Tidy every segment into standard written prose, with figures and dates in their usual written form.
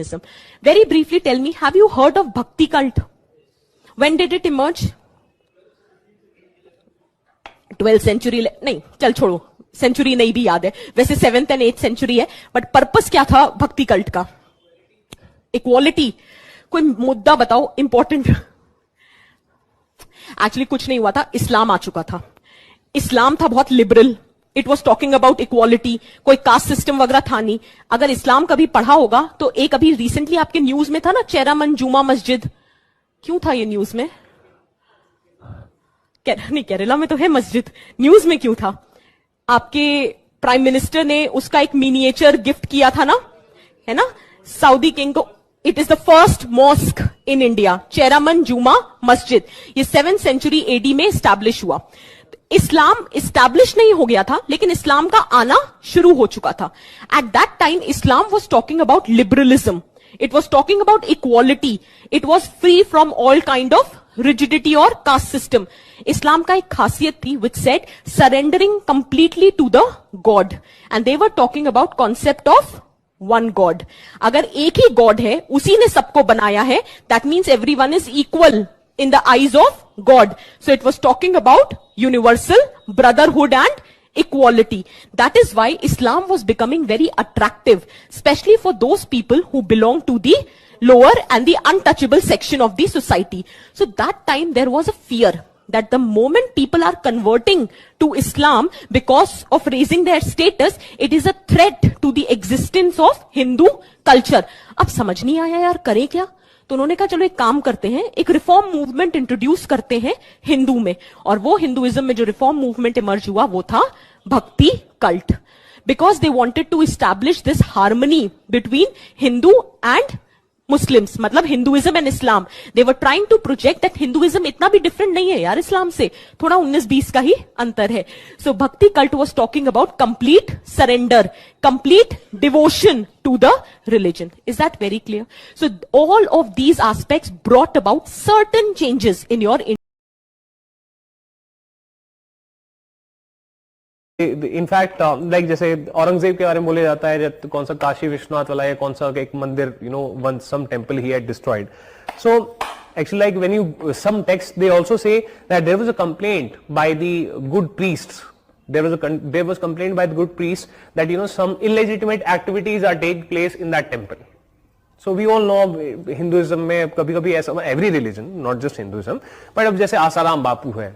Satanism. Very briefly tell me, have you heard of Bhakti cult? When did it emerge? 12th century, नहीं, चल छोड़ो, century नहीं भी याद है, वैसे 7th and 8th century है, बट पर्पस क्या था भक्ति कल्ट का? इक्वालिटी. कोई मुद्दा बताओ इंपॉर्टेंट. एक्चुअली कुछ नहीं हुआ था, इस्लाम आ चुका था. इस्लाम था बहुत liberal. It was talking about equality. कोई कास्ट सिस्टम वगैरह था नहीं. अगर इस्लाम कभी पढ़ा होगा तो एक अभी रिसेंटली आपके न्यूज में था ना, चेरामन जुमा मस्जिद. क्यों था ये न्यूज में? नहीं, केरला में तो है मस्जिद, न्यूज में क्यों था? आपके प्राइम मिनिस्टर ने उसका एक मिनिएचर गिफ्ट किया था ना, है ना, सऊदी किंग को. It is the first mosque in India, Cheraman जुमा मस्जिद. ये 7th century AD में स्टैब्लिश हुआ. इस्लाम इस्टैब्लिश नहीं हो गया था, लेकिन इस्लाम का आना शुरू हो चुका था. At that time Islam was talking about liberalism. It was talking about equality. It was free from all kind of rigidity और कास्ट सिस्टम. इस्लाम का एक खासियत थी which said surrendering completely to the god. And they were talking about concept of one god. अगर एक ही God है, उसी ने सबको बनाया है, that means everyone is equal in the eyes of God. So it was talking about universal brotherhood and equality. That is why Islam was becoming very attractive, especially for those people who belong to the lower and the untouchable section of the society. So that time there was a fear that the moment people are converting to Islam because of raising their status, it is a threat to the existence of Hindu culture. अब समझ नहीं आया यार, करें क्या? तो उन्होंने कहा चलो एक काम करते हैं, एक रिफॉर्म मूवमेंट इंट्रोड्यूस करते हैं हिंदू में. और वो हिंदुइज्म में जो रिफॉर्म मूवमेंट इमर्ज हुआ वो था bhakti cult. Because they wanted to establish this harmony between Hindu and Muslims, मतलब Hinduism and Islam. They were trying to project that Hinduism इतना भी डिफरेंट नहीं है यार इस्लाम से, थोड़ा 19-20 का ही अंतर है. सो भक्ति cult was talking about complete surrender, complete devotion to the religion. Is that very clear? So all of these aspects brought about certain changes in your in fact like जैसे औरंगजेब के बारे में बोले जाता है, कौन सा काशी विश्वनाथ वाला या कौन सा एक मंदिर, you know, once some temple he had destroyed. So actually like when you some texts they also say that there was a complaint by the good priests. There was complaint by the good priests that, you know, some illegitimate activities are taking place in that temple. So we all know Hinduism में कभी-कभी ऐसा, every religion, not just Hinduism, but अब जैसे आसाराम बापू है,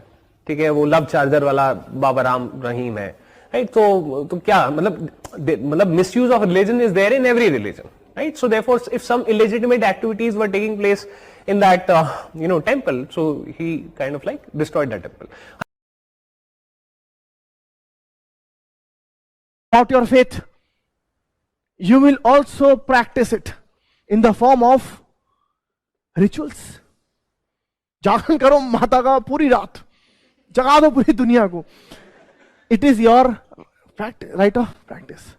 ठीक है, वो love charger वाला बाबा राम रहीम है, right? तो क्या मतलब misuse of religion is there in every religion, right? So therefore, if some illegitimate activities were taking place in that you know, temple, so he kind of like destroyed that temple. About your faith, you will also practice it in the form of rituals. जागरण करो माता का पूरी रात, जगा दो पूरी दुनिया को. It is your right of practice.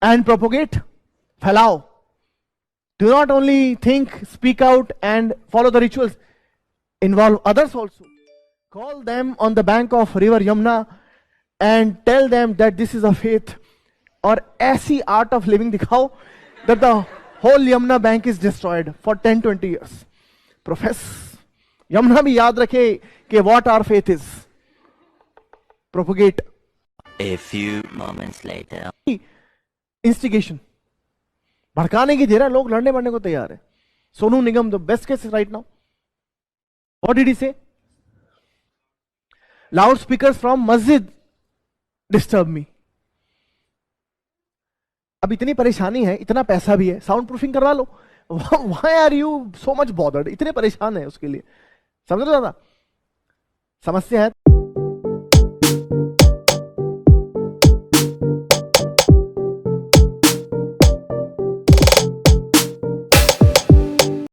And propagate, फैलाओ. Do not only think, speak out and follow the rituals. Involve others also. Call them on the bank of river Yamuna and tell them that this is a faith. और ऐसी art of living दिखाओ that the whole Yamuna bank is destroyed for 10-20 years. Profess. Yamuna भी याद रखे कि what our faith is. Propagate. A few moments later. Instigation. भड़काने की देर है, लोग लड़ने मरने को तैयार है. Sonu Nigam the best case right now. What did he say? Loudspeakers from masjid disturb me. अब इतनी परेशानी है, इतना पैसा भी है, साउंड प्रूफिंग करवा लो. Why are you so much bothered? इतने परेशान है उसके लिए. समझ रहे हो ना? समस्या है.